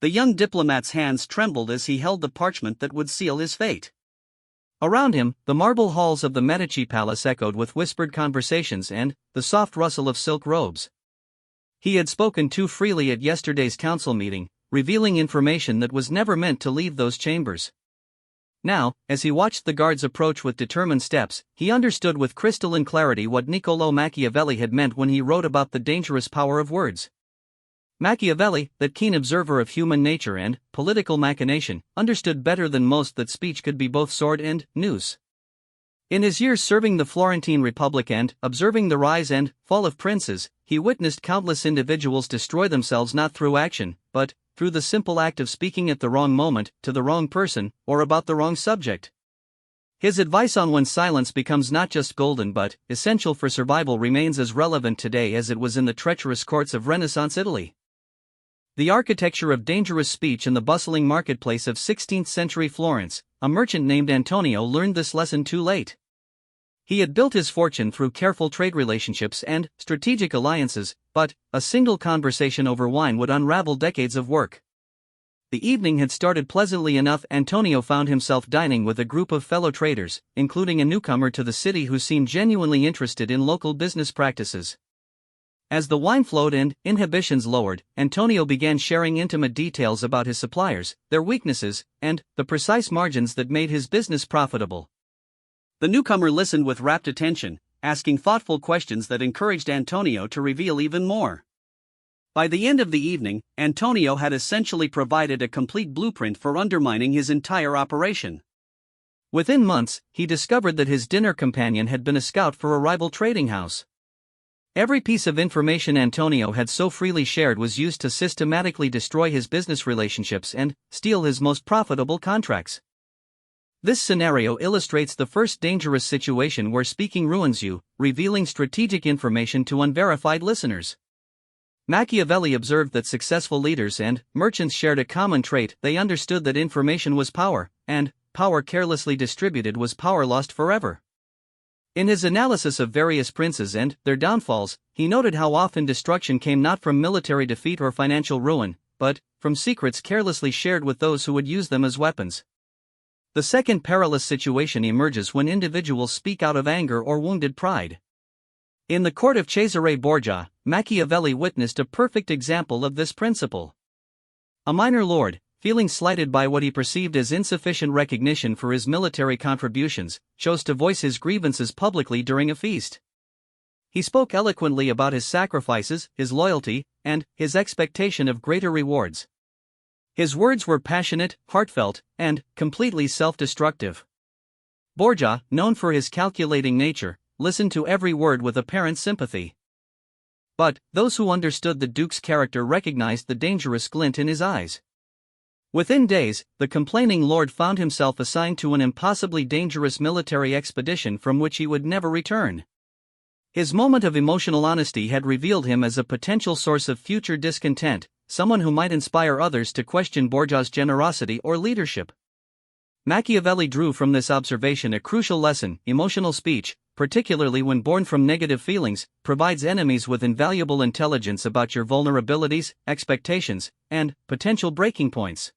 The young diplomat's hands trembled as he held the parchment that would seal his fate. Around him, the marble halls of the Medici palace echoed with whispered conversations and the soft rustle of silk robes. He had spoken too freely at yesterday's council meeting, revealing information that was never meant to leave those chambers. Now, as he watched the guards approach with determined steps, he understood with crystalline clarity what Niccolò Machiavelli had meant when he wrote about the dangerous power of words. Machiavelli, that keen observer of human nature and political machination, understood better than most that speech could be both sword and noose. In his years serving the Florentine Republic and observing the rise and fall of princes, he witnessed countless individuals destroy themselves not through action, but through the simple act of speaking at the wrong moment, to the wrong person, or about the wrong subject. His advice on when silence becomes not just golden but essential for survival remains as relevant today as it was in the treacherous courts of Renaissance Italy. The architecture of dangerous speech in the bustling marketplace of 16th-century Florence, a merchant named Antonio learned this lesson too late. He had built his fortune through careful trade relationships and strategic alliances, but a single conversation over wine would unravel decades of work. The evening had started pleasantly enough. Antonio found himself dining with a group of fellow traders, including a newcomer to the city who seemed genuinely interested in local business practices. As the wine flowed and inhibitions lowered, Antonio began sharing intimate details about his suppliers, their weaknesses, and the precise margins that made his business profitable. The newcomer listened with rapt attention, asking thoughtful questions that encouraged Antonio to reveal even more. By the end of the evening, Antonio had essentially provided a complete blueprint for undermining his entire operation. Within months, he discovered that his dinner companion had been a scout for a rival trading house. Every piece of information Antonio had so freely shared was used to systematically destroy his business relationships and steal his most profitable contracts. This scenario illustrates the first dangerous situation where speaking ruins you, revealing strategic information to unverified listeners. Machiavelli observed that successful leaders and merchants shared a common trait: they understood that information was power, and power carelessly distributed was power lost forever. In his analysis of various princes and their downfalls, he noted how often destruction came not from military defeat or financial ruin, but from secrets carelessly shared with those who would use them as weapons. The second perilous situation emerges when individuals speak out of anger or wounded pride. In the court of Cesare Borgia, Machiavelli witnessed a perfect example of this principle. A minor lord, feeling slighted by what he perceived as insufficient recognition for his military contributions, chose to voice his grievances publicly during a feast. He spoke eloquently about his sacrifices, his loyalty, and his expectation of greater rewards. His words were passionate, heartfelt, and completely self-destructive. Borgia, known for his calculating nature, listened to every word with apparent sympathy. But those who understood the Duke's character recognized the dangerous glint in his eyes. Within days, the complaining lord found himself assigned to an impossibly dangerous military expedition from which he would never return. His moment of emotional honesty had revealed him as a potential source of future discontent, someone who might inspire others to question Borgia's generosity or leadership. Machiavelli drew from this observation a crucial lesson: emotional speech, particularly when born from negative feelings, provides enemies with invaluable intelligence about your vulnerabilities, expectations, and potential breaking points.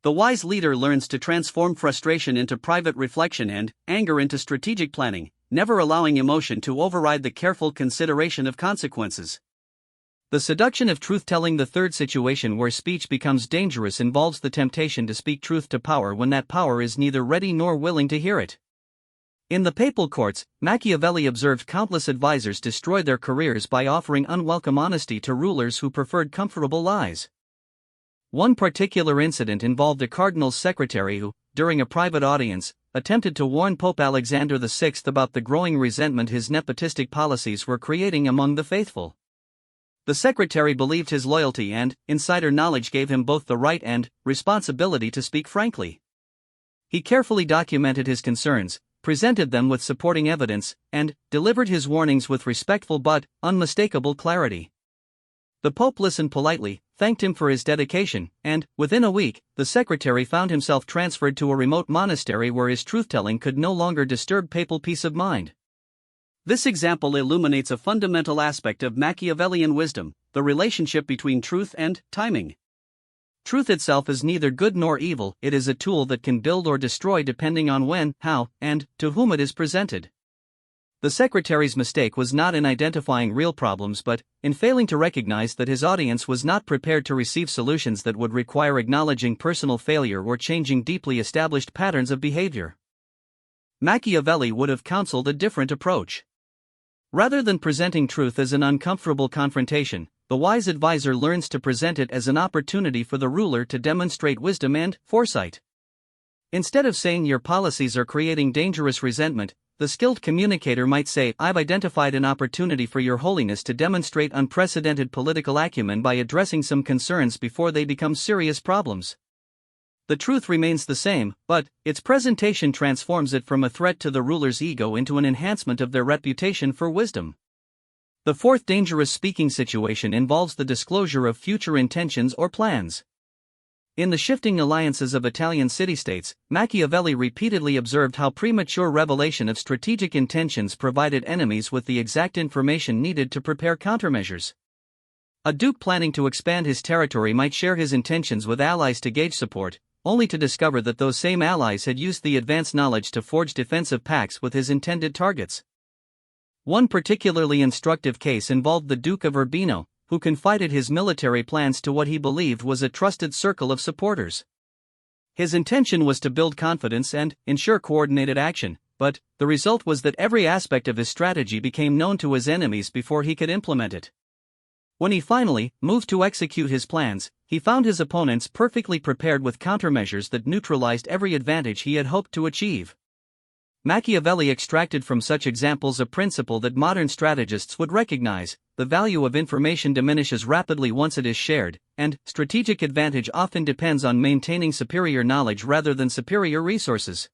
The wise leader learns to transform frustration into private reflection and anger into strategic planning, never allowing emotion to override the careful consideration of consequences. The seduction of truth-telling. The third situation where speech becomes dangerous involves the temptation to speak truth to power when that power is neither ready nor willing to hear it. In the papal courts, Machiavelli observed countless advisors destroy their careers by offering unwelcome honesty to rulers who preferred comfortable lies. One particular incident involved a cardinal's secretary who, during a private audience, attempted to warn Pope Alexander VI about the growing resentment his nepotistic policies were creating among the faithful. The secretary believed his loyalty and insider knowledge gave him both the right and responsibility to speak frankly. He carefully documented his concerns, presented them with supporting evidence, and delivered his warnings with respectful but unmistakable clarity. The Pope listened politely, thanked him for his dedication, and, within a week, the secretary found himself transferred to a remote monastery where his truth-telling could no longer disturb papal peace of mind. This example illuminates a fundamental aspect of Machiavellian wisdom: the relationship between truth and timing. Truth itself is neither good nor evil, it is a tool that can build or destroy depending on when, how, and to whom it is presented. The secretary's mistake was not in identifying real problems but in failing to recognize that his audience was not prepared to receive solutions that would require acknowledging personal failure or changing deeply established patterns of behavior. Machiavelli would have counseled a different approach. Rather than presenting truth as an uncomfortable confrontation, the wise advisor learns to present it as an opportunity for the ruler to demonstrate wisdom and foresight. Instead of saying your policies are creating dangerous resentment, the skilled communicator might say, I've identified an opportunity for your holiness to demonstrate unprecedented political acumen by addressing some concerns before they become serious problems. The truth remains the same, but its presentation transforms it from a threat to the ruler's ego into an enhancement of their reputation for wisdom. The fourth dangerous speaking situation involves the disclosure of future intentions or plans. In the shifting alliances of Italian city-states, Machiavelli repeatedly observed how premature revelation of strategic intentions provided enemies with the exact information needed to prepare countermeasures. A duke planning to expand his territory might share his intentions with allies to gauge support, only to discover that those same allies had used the advanced knowledge to forge defensive pacts with his intended targets. One particularly instructive case involved the Duke of Urbino, who confided his military plans to what he believed was a trusted circle of supporters. His intention was to build confidence and ensure coordinated action, but the result was that every aspect of his strategy became known to his enemies before he could implement it. When he finally moved to execute his plans, he found his opponents perfectly prepared with countermeasures that neutralized every advantage he had hoped to achieve. Machiavelli extracted from such examples a principle that modern strategists would recognize: the value of information diminishes rapidly once it is shared, and strategic advantage often depends on maintaining superior knowledge rather than superior resources.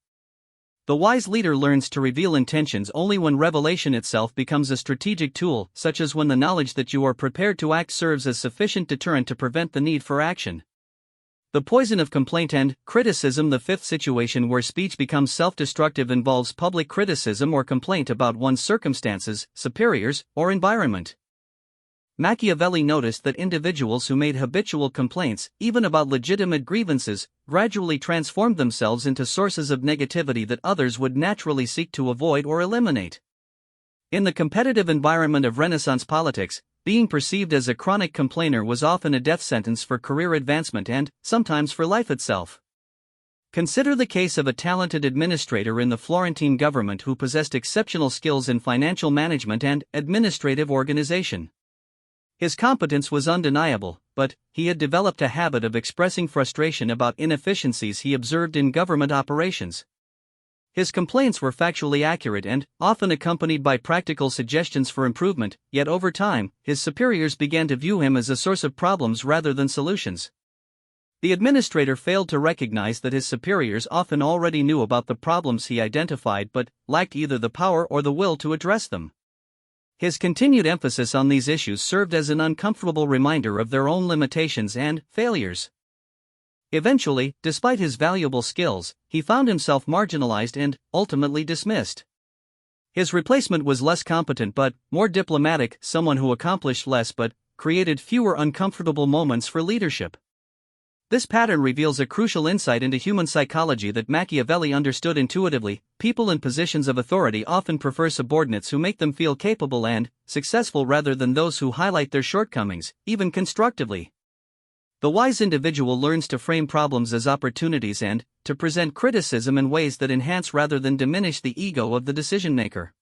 The wise leader learns to reveal intentions only when revelation itself becomes a strategic tool, such as when the knowledge that you are prepared to act serves as sufficient deterrent to prevent the need for action. The poison of complaint and criticism. The fifth situation where speech becomes self-destructive involves public criticism or complaint about one's circumstances, superiors, or environment. Machiavelli noticed that individuals who made habitual complaints, even about legitimate grievances, gradually transformed themselves into sources of negativity that others would naturally seek to avoid or eliminate. In the competitive environment of Renaissance politics, being perceived as a chronic complainer was often a death sentence for career advancement and, sometimes, for life itself. Consider the case of a talented administrator in the Florentine government who possessed exceptional skills in financial management and administrative organization. His competence was undeniable, but he had developed a habit of expressing frustration about inefficiencies he observed in government operations. His complaints were factually accurate and often accompanied by practical suggestions for improvement, yet over time, his superiors began to view him as a source of problems rather than solutions. The administrator failed to recognize that his superiors often already knew about the problems he identified but lacked either the power or the will to address them. His continued emphasis on these issues served as an uncomfortable reminder of their own limitations and failures. Eventually, despite his valuable skills, he found himself marginalized and, ultimately, dismissed. His replacement was less competent but more diplomatic, someone who accomplished less but created fewer uncomfortable moments for leadership. This pattern reveals a crucial insight into human psychology that Machiavelli understood intuitively. People in positions of authority often prefer subordinates who make them feel capable and successful rather than those who highlight their shortcomings, even constructively. The wise individual learns to frame problems as opportunities and to present criticism in ways that enhance rather than diminish the ego of the decision-maker.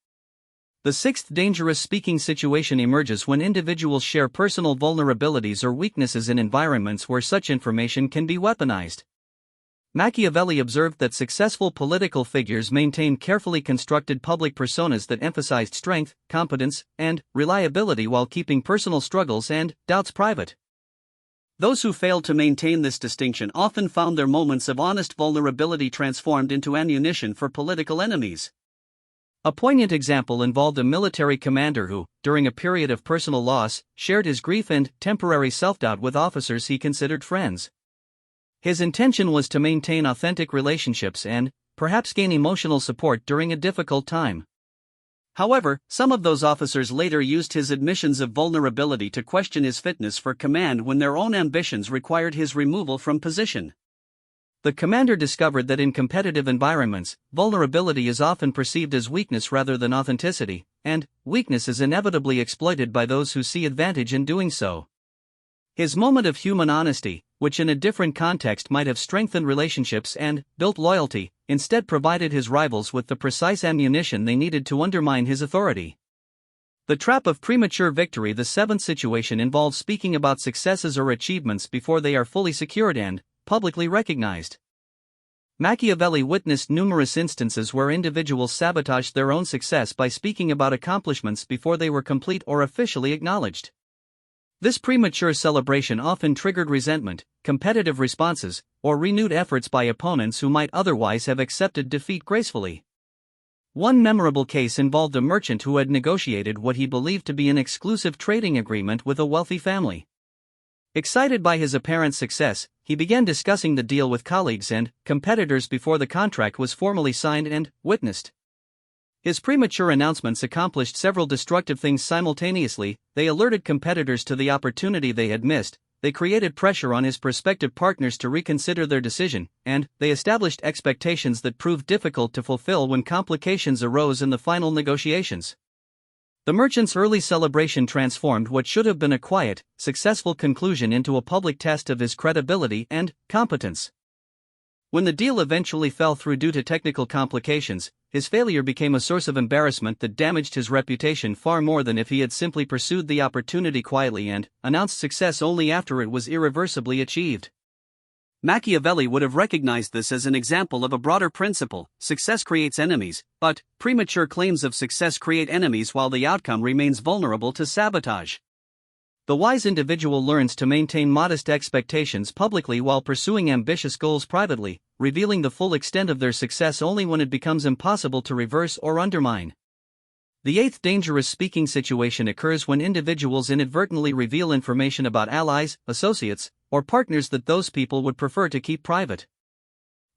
The sixth dangerous speaking situation emerges when individuals share personal vulnerabilities or weaknesses in environments where such information can be weaponized. Machiavelli observed that successful political figures maintained carefully constructed public personas that emphasized strength, competence, and reliability while keeping personal struggles and doubts private. Those who failed to maintain this distinction often found their moments of honest vulnerability transformed into ammunition for political enemies. A poignant example involved a military commander who, during a period of personal loss, shared his grief and temporary self-doubt with officers he considered friends. His intention was to maintain authentic relationships and, perhaps, gain emotional support during a difficult time. However, some of those officers later used his admissions of vulnerability to question his fitness for command when their own ambitions required his removal from position. The commander discovered that in competitive environments, vulnerability is often perceived as weakness rather than authenticity, and weakness is inevitably exploited by those who see advantage in doing so. His moment of human honesty, which in a different context might have strengthened relationships and built loyalty, instead provided his rivals with the precise ammunition they needed to undermine his authority. The trap of premature victory. The seventh situation involves speaking about successes or achievements before they are fully secured and publicly recognized. Machiavelli witnessed numerous instances where individuals sabotaged their own success by speaking about accomplishments before they were complete or officially acknowledged. This premature celebration often triggered resentment, competitive responses, or renewed efforts by opponents who might otherwise have accepted defeat gracefully. One memorable case involved a merchant who had negotiated what he believed to be an exclusive trading agreement with a wealthy family. Excited by his apparent success, he began discussing the deal with colleagues and competitors before the contract was formally signed and witnessed. His premature announcements accomplished several destructive things simultaneously. They alerted competitors to the opportunity they had missed, they created pressure on his prospective partners to reconsider their decision, and they established expectations that proved difficult to fulfill when complications arose in the final negotiations. The merchant's early celebration transformed what should have been a quiet, successful conclusion into a public test of his credibility and competence. When the deal eventually fell through due to technical complications, his failure became a source of embarrassment that damaged his reputation far more than if he had simply pursued the opportunity quietly and announced success only after it was irreversibly achieved. Machiavelli would have recognized this as an example of a broader principle: success creates enemies, but premature claims of success create enemies while the outcome remains vulnerable to sabotage. The wise individual learns to maintain modest expectations publicly while pursuing ambitious goals privately, revealing the full extent of their success only when it becomes impossible to reverse or undermine. The eighth dangerous speaking situation occurs when individuals inadvertently reveal information about allies, associates, or partners that those people would prefer to keep private.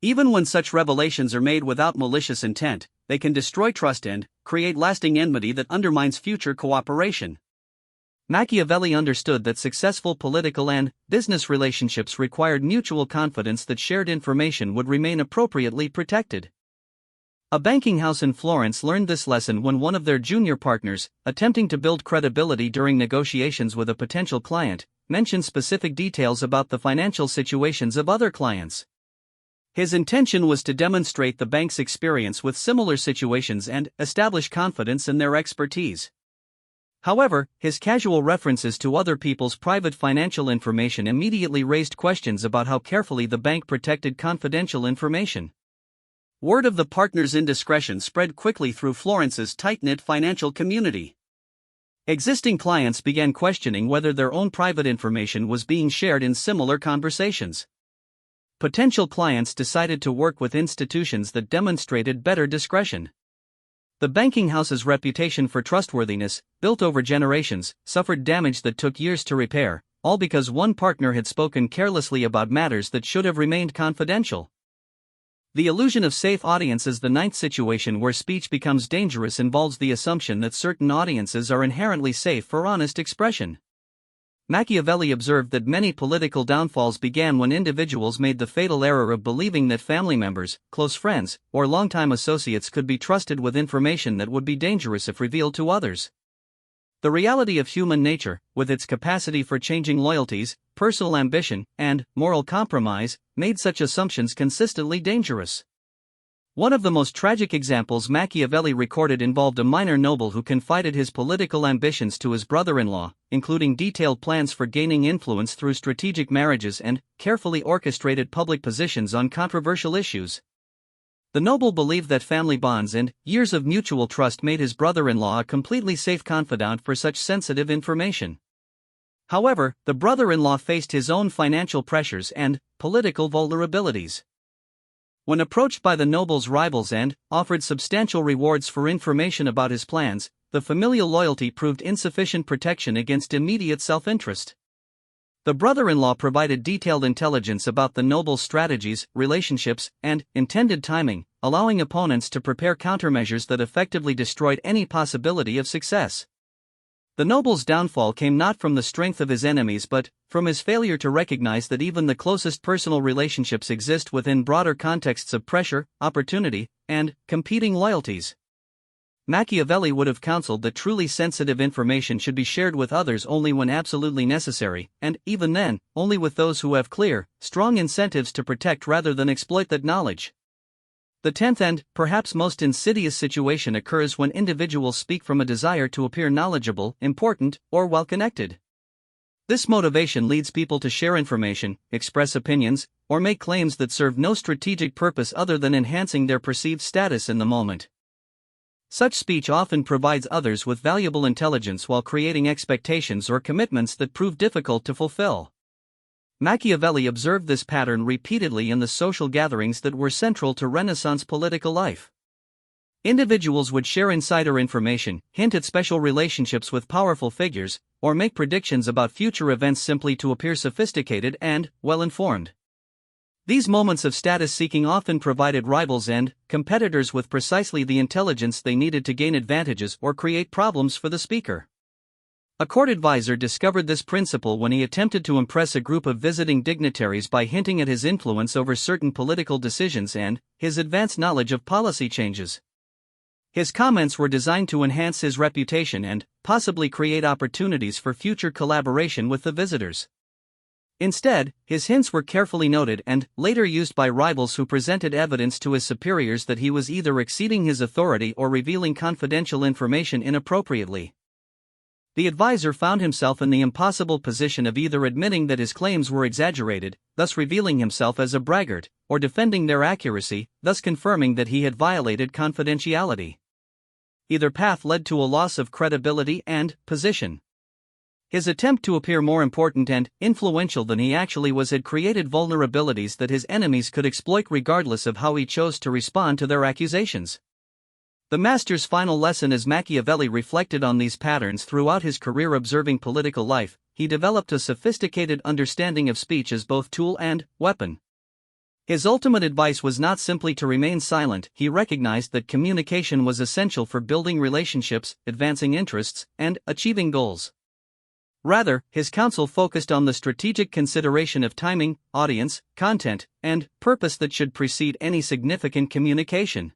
Even when such revelations are made without malicious intent, they can destroy trust and create lasting enmity that undermines future cooperation. Machiavelli understood that successful political and business relationships required mutual confidence that shared information would remain appropriately protected. A banking house in Florence learned this lesson when one of their junior partners, attempting to build credibility during negotiations with a potential client, mentioned specific details about the financial situations of other clients. His intention was to demonstrate the bank's experience with similar situations and establish confidence in their expertise. However, his casual references to other people's private financial information immediately raised questions about how carefully the bank protected confidential information. Word of the partner's indiscretion spread quickly through Florence's tight-knit financial community. Existing clients began questioning whether their own private information was being shared in similar conversations. Potential clients decided to work with institutions that demonstrated better discretion. The banking house's reputation for trustworthiness, built over generations, suffered damage that took years to repair, all because one partner had spoken carelessly about matters that should have remained confidential. The illusion of safe audiences. The ninth situation where speech becomes dangerous involves the assumption that certain audiences are inherently safe for honest expression. Machiavelli observed that many political downfalls began when individuals made the fatal error of believing that family members, close friends, or longtime associates could be trusted with information that would be dangerous if revealed to others. The reality of human nature, with its capacity for changing loyalties, personal ambition, and moral compromise, made such assumptions consistently dangerous. One of the most tragic examples Machiavelli recorded involved a minor noble who confided his political ambitions to his brother-in-law, including detailed plans for gaining influence through strategic marriages and carefully orchestrated public positions on controversial issues. The noble believed that family bonds and years of mutual trust made his brother-in-law a completely safe confidant for such sensitive information. However, the brother-in-law faced his own financial pressures and political vulnerabilities. When approached by the noble's rivals and offered substantial rewards for information about his plans, the familial loyalty proved insufficient protection against immediate self-interest. The brother-in-law provided detailed intelligence about the noble's strategies, relationships, and intended timing, allowing opponents to prepare countermeasures that effectively destroyed any possibility of success. The noble's downfall came not from the strength of his enemies but from his failure to recognize that even the closest personal relationships exist within broader contexts of pressure, opportunity, and competing loyalties. Machiavelli would have counseled that truly sensitive information should be shared with others only when absolutely necessary, and, even then, only with those who have clear, strong incentives to protect rather than exploit that knowledge. The 10th and, perhaps most insidious situation occurs when individuals speak from a desire to appear knowledgeable, important, or well-connected. This motivation leads people to share information, express opinions, or make claims that serve no strategic purpose other than enhancing their perceived status in the moment. Such speech often provides others with valuable intelligence while creating expectations or commitments that prove difficult to fulfill. Machiavelli observed this pattern repeatedly in the social gatherings that were central to Renaissance political life. Individuals would share insider information, hint at special relationships with powerful figures, or make predictions about future events simply to appear sophisticated and well-informed. These moments of status-seeking often provided rivals and competitors with precisely the intelligence they needed to gain advantages or create problems for the speaker. A court advisor discovered this principle when he attempted to impress a group of visiting dignitaries by hinting at his influence over certain political decisions and his advanced knowledge of policy changes. His comments were designed to enhance his reputation and possibly create opportunities for future collaboration with the visitors. Instead, his hints were carefully noted and later used by rivals who presented evidence to his superiors that he was either exceeding his authority or revealing confidential information inappropriately. The advisor found himself in the impossible position of either admitting that his claims were exaggerated, thus revealing himself as a braggart, or defending their accuracy, thus confirming that he had violated confidentiality. Either path led to a loss of credibility and position. His attempt to appear more important and influential than he actually was had created vulnerabilities that his enemies could exploit regardless of how he chose to respond to their accusations. The master's final lesson, as Machiavelli reflected on these patterns throughout his career observing political life, he developed a sophisticated understanding of speech as both tool and weapon. His ultimate advice was not simply to remain silent. He recognized that communication was essential for building relationships, advancing interests, and achieving goals. Rather, his counsel focused on the strategic consideration of timing, audience, content, and purpose that should precede any significant communication.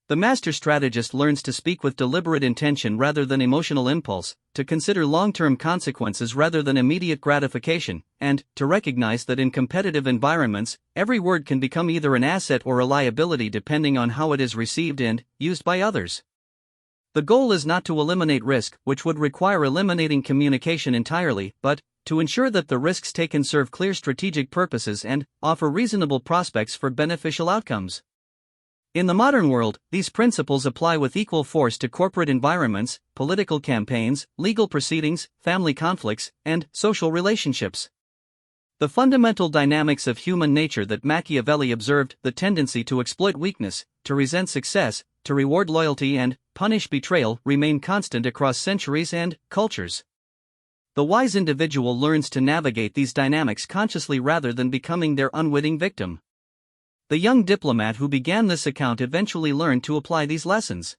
The master strategist learns to speak with deliberate intention rather than emotional impulse, to consider long-term consequences rather than immediate gratification, and to recognize that in competitive environments, every word can become either an asset or a liability depending on how it is received and used by others. The goal is not to eliminate risk, which would require eliminating communication entirely, but to ensure that the risks taken serve clear strategic purposes and offer reasonable prospects for beneficial outcomes. In the modern world, these principles apply with equal force to corporate environments, political campaigns, legal proceedings, family conflicts, and social relationships. The fundamental dynamics of human nature that Machiavelli observed, the tendency to exploit weakness, to resent success, to reward loyalty and punish betrayal, remain constant across centuries and cultures. The wise individual learns to navigate these dynamics consciously rather than becoming their unwitting victim. The young diplomat who began this account eventually learned to apply these lessons.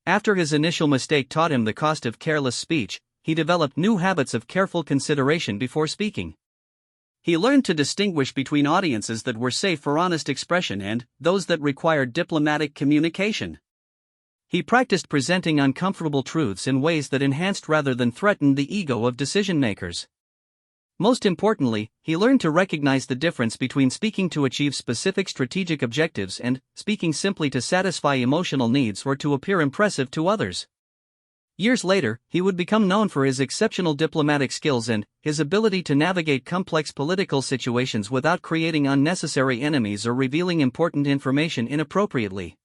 After his initial mistake taught him the cost of careless speech, he developed new habits of careful consideration before speaking. He learned to distinguish between audiences that were safe for honest expression and those that required diplomatic communication. He practiced presenting uncomfortable truths in ways that enhanced rather than threatened the ego of decision-makers. Most importantly, he learned to recognize the difference between speaking to achieve specific strategic objectives and speaking simply to satisfy emotional needs or to appear impressive to others. Years later, he would become known for his exceptional diplomatic skills and his ability to navigate complex political situations without creating unnecessary enemies or revealing important information inappropriately.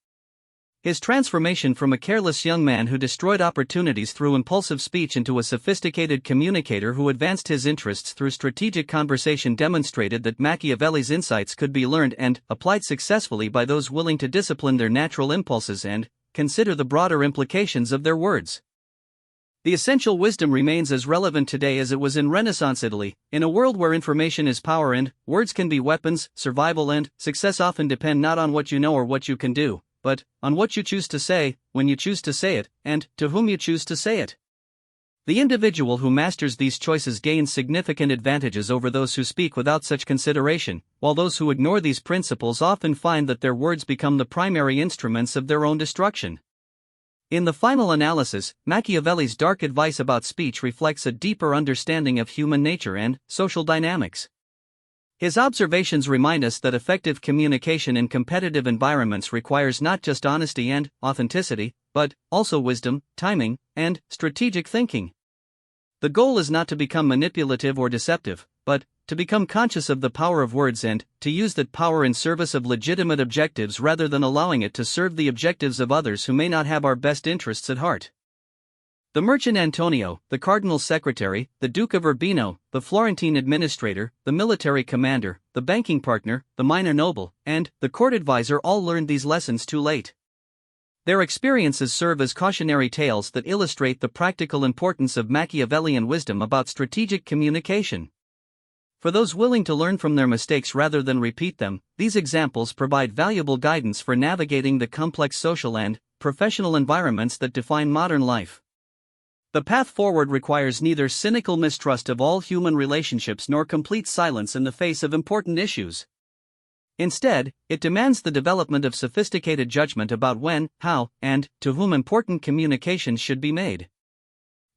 His transformation from a careless young man who destroyed opportunities through impulsive speech into a sophisticated communicator who advanced his interests through strategic conversation demonstrated that Machiavelli's insights could be learned and applied successfully by those willing to discipline their natural impulses and consider the broader implications of their words. The essential wisdom remains as relevant today as it was in Renaissance Italy. In a world where information is power and words can be weapons, survival and success often depend not on what you know or what you can do, but on what you choose to say, when you choose to say it, and to whom you choose to say it. The individual who masters these choices gains significant advantages over those who speak without such consideration, while those who ignore these principles often find that their words become the primary instruments of their own destruction. In the final analysis, Machiavelli's dark advice about speech reflects a deeper understanding of human nature and social dynamics. His observations remind us that effective communication in competitive environments requires not just honesty and authenticity, but also wisdom, timing, and strategic thinking. The goal is not to become manipulative or deceptive, but to become conscious of the power of words and to use that power in service of legitimate objectives rather than allowing it to serve the objectives of others who may not have our best interests at heart. The merchant Antonio, the cardinal's secretary, the Duke of Urbino, the Florentine administrator, the military commander, the banking partner, the minor noble, and the court advisor all learned these lessons too late. Their experiences serve as cautionary tales that illustrate the practical importance of Machiavellian wisdom about strategic communication. For those willing to learn from their mistakes rather than repeat them, these examples provide valuable guidance for navigating the complex social and professional environments that define modern life. The path forward requires neither cynical mistrust of all human relationships nor complete silence in the face of important issues. Instead, it demands the development of sophisticated judgment about when, how, and to whom important communications should be made.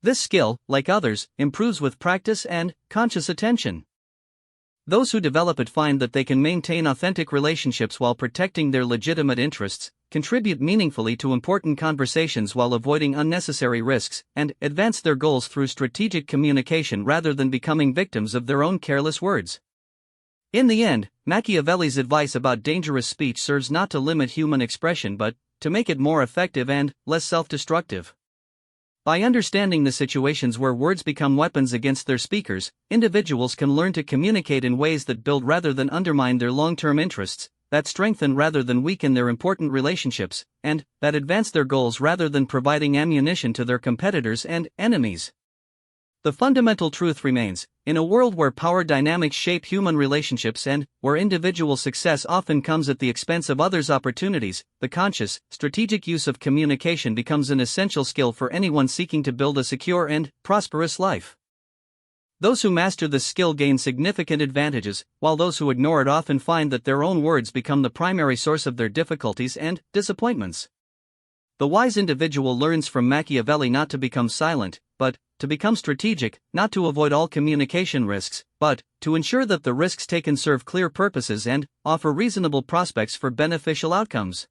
This skill, like others, improves with practice and conscious attention. Those who develop it find that they can maintain authentic relationships while protecting their legitimate interests, contribute meaningfully to important conversations while avoiding unnecessary risks, and advance their goals through strategic communication rather than becoming victims of their own careless words. In the end, Machiavelli's advice about dangerous speech serves not to limit human expression but to make it more effective and less self-destructive. By understanding the situations where words become weapons against their speakers, individuals can learn to communicate in ways that build rather than undermine their long-term interests, that strengthen rather than weaken their important relationships, and that advance their goals rather than providing ammunition to their competitors and enemies. The fundamental truth remains, in a world where power dynamics shape human relationships and where individual success often comes at the expense of others' opportunities, the conscious, strategic use of communication becomes an essential skill for anyone seeking to build a secure and prosperous life. Those who master this skill gain significant advantages, while those who ignore it often find that their own words become the primary source of their difficulties and disappointments. The wise individual learns from Machiavelli not to become silent, but to become strategic, not to avoid all communication risks, but to ensure that the risks taken serve clear purposes and offer reasonable prospects for beneficial outcomes.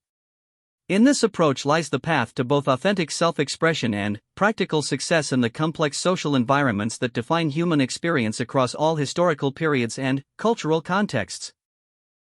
In this approach lies the path to both authentic self-expression and practical success in the complex social environments that define human experience across all historical periods and cultural contexts.